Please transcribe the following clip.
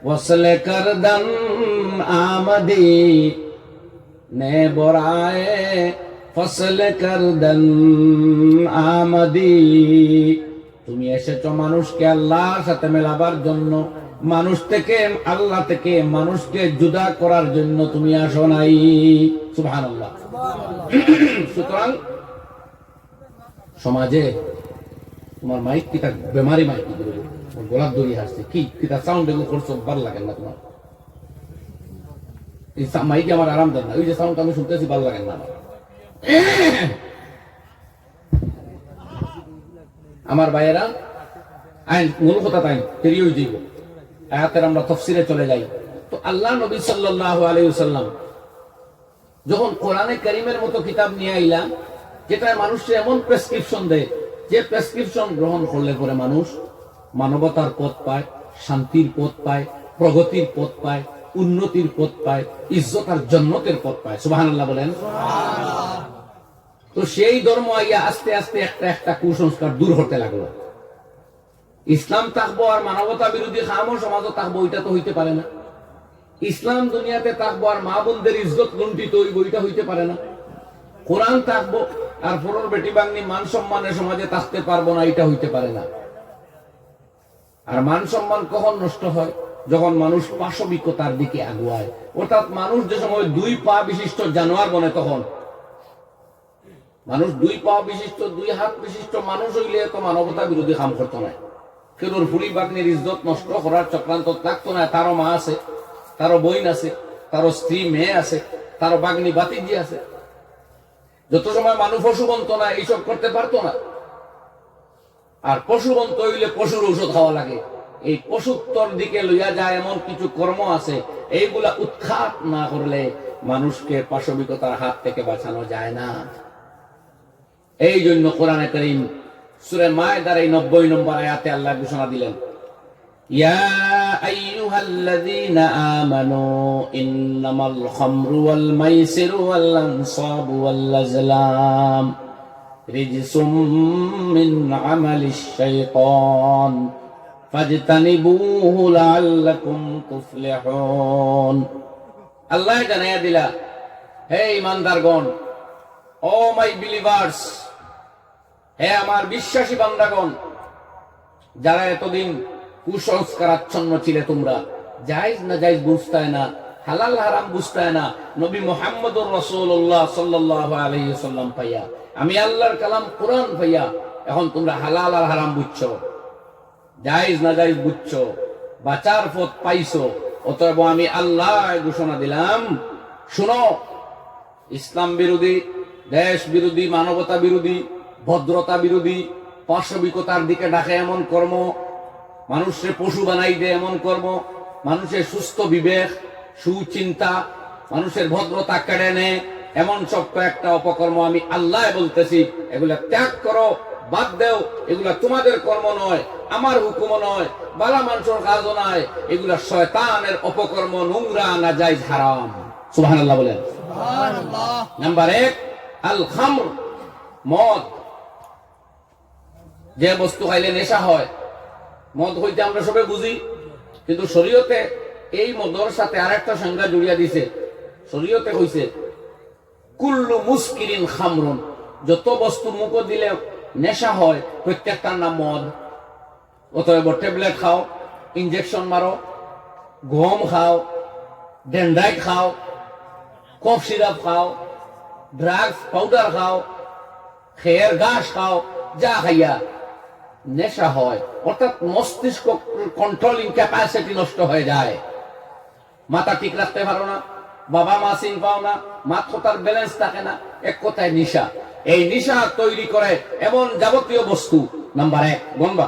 वसल करदन आमदी ने बोराए फसल करदन आमदी। তুমি এসেছো মানুষকে আল্লাহর সাথে মেলাবার জন্য, মানুষ থেকে আল্লাহ থেকে মানুষকে জুদা করার জন্য তুমি আসো নাই। সুবহানাল্লাহ। সুতরাং সমাজে তোমার মাইক কিতা বেমারি মাইক গোলাপ দড়ি হাসছে কি কিতা সাউন্ড এগুলো করছো ভালো লাগে না তোমার? এই মাইকে আমার আরাম দেন না, ওই যে সাউন্ড আমি শুনতেছি ভালো লাগে না আমার ভাইয়েরা। আইন মূল কথা তাই ফেরিয়ে যাইব আয়াতের আমরা তাফসীরে চলে যাই। তো আল্লাহ নবী সাল্লাল্লাহু আলাইহি ওয়াসাল্লাম যখন কোরআনে কারীমের মতো কিতাব নিয়ে আইলাম, যেটা মানুষকে এমন প্রেসক্রিপশন দেয় যে প্রেসক্রিপশন গ্রহণ করলে পরে মানুষ মানবতার পথ পায়, শান্তির পথ পায়, প্রগতির পথ পায়, উন্নতির পথ পায়, ইজ্জত আর জান্নাতের পথ পায়। সুবহানাল্লাহ বলেন। তো সেই ধর্ম আইয়া আস্তে আস্তে একটা একটা কুসংস্কার দূর হতে লাগলো। ইসলাম থাকবো আর মানবতা বিরোধী খামো সমাজও থাকবো, ওইটা তো হইতে পারে না। ইসলাম দুনিয়াতে থাকবো আর মা বোনদের ইজ্জত লুণ্ঠিত হইব, ওইটা হইতে পারে না। কোরআন থাকবো আর পরের বেটি বাংনি মান সম্মানের সমাজে থাকতে পারবো না, এটা হইতে পারে না। আর মান সম্মান কখন নষ্ট হয়? যখন মানুষ পাশবিকতার দিকে আগুয়ায়, অর্থাৎ মানুষ যে সময় 2 পা বিশিষ্ট জানোয়ার বনে, তখন মানুষ 2 পা বিশিষ্ট 2 হাত বিশিষ্ট মানুষ হইলে তো মানবতা বিরোধী কাম করতো না। কেউর ফুলি বাগনির ইজ্জত নষ্ট করার চক্রান্ত থাকতো না। তারও মা আছে, তারও বইন আছে, তারও স্ত্রী মেয়ে আছে, তারও বাগনি বাতিজি আছে। যত সময় মানুষ পশুবন্ত না, এইসব করতে পারতো না। আর পশুবন্ত হইলে পশুর ঔষধ খাওয়া লাগে। এই পশুত্বর দিকে লইয়া যায় এমন কিছু কর্ম আছে, এইগুলা উৎখাত না করলে মানুষকে পাশবিকতার হাত থেকে বাঁচানো যায় না। এই জন্য কোরআনে কারীম সূরা মায়েদার এই 90 নম্বর আয়াতে আল্লাহ ঘোষণা দিলেন, ইয়া আইয়ুহাল্লাযীনা আমানু ইন্নামাল খামরু ওয়াল মাইসিরু ওয়াল আনসাবু ওয়াল আজলাম রিজসুম মিন আমালিশ শাইতান ফাজতানিবুহু লাআল্লাকুম তুফলিহুন। আল্লাহ জানাইয়া দিলা, হে ঈমানদারগণ, ও মাই বিলিভার্স, হে আমার বিশ্বাসী বান্দাগণ, যারা এতদিন কুসংস্কারাচ্ছন্ন ছিলে, তোমরা জায়েজ না জায়েজ বুঝতায় না, হালাল হারাম বুঝতায় না, নবী মুহাম্মদুর রাসূলুল্লাহ সাল্লাল্লাহু আলাইহি ওয়াসাল্লাম পাইয়া, আমি আল্লাহর কালাম কোরআন পাইয়া এখন তোমরা হালাল আর হারাম বুঝছো, জায়েজ না জায়েজ বুঝছো, বাঁচার পথ পাইছো। অতএব আমি আল্লাহ ঘোষণা দিলাম, শুনো, ইসলাম বিরোধী, দেশ বিরোধী, মানবতা বিরোধী, ভদ্রতা বিরোধী, পাশবিকতার দিকে ডাকে এমন কর্ম, মানুষের পশু বানাই দেয় এমন কর্ম, মানুষের সুস্থ বিবেক, সুচিন্তা, মানুষের ভদ্রতা কেড়ে নেয় এমন সব কয়েকটা অপকর্ম আমি আল্লাহ বলতেছি, এগুলা ত্যাগ করো, বাদ দেও। এগুলা তোমাদের কর্ম নয়, আমার হুকুম নয়, বালা মানুষের কাজও নয়, এগুলা শয়তানের অপকর্ম, নোংরা, নাজায়েজ, হারাম। সুবহানাল্লাহ বলেন। সুবহানাল্লাহ। নাম্বার 1 আল খামর, মদ। যে বস্তু খাইলে নেশা হয়, মদ হইতে আমরা সবে বুঝি, কিন্তু শরীয়তে এই মদর সাথে আরেকটা সংজ্ঞা জড়িয়ে দিছে। শরীয়তে হইছে কুল্লু মুস্কিরিন খামরুন, যত বস্তু মুখ দিলে নেশা হয় প্রত্যেকটার নাম মদ। অতএব ট্যাবলেট খাও, ইনজেকশন মারো, গম খাও, ডেন্ড্রাইট খাও, কফ সিরাপ খাও, ড্রাগস পাউডার খাও, খেয়ের ঘাস খাও, যা খাইয়া নেশা হয়, অর্থাৎ মস্তিষ্ক কন্ট্রোলিং ক্যাপাসিটি নষ্ট হয়ে যায়, মাথা ঠিক রাখতে পারো না, বাবা মা চিন পাও না, মাথার ব্যালেন্স থাকে না, এক কথায় নিশা। এই নিশা তৈরি করে এমন যাবতীয় বস্তু। নাম্বার 1 গনবা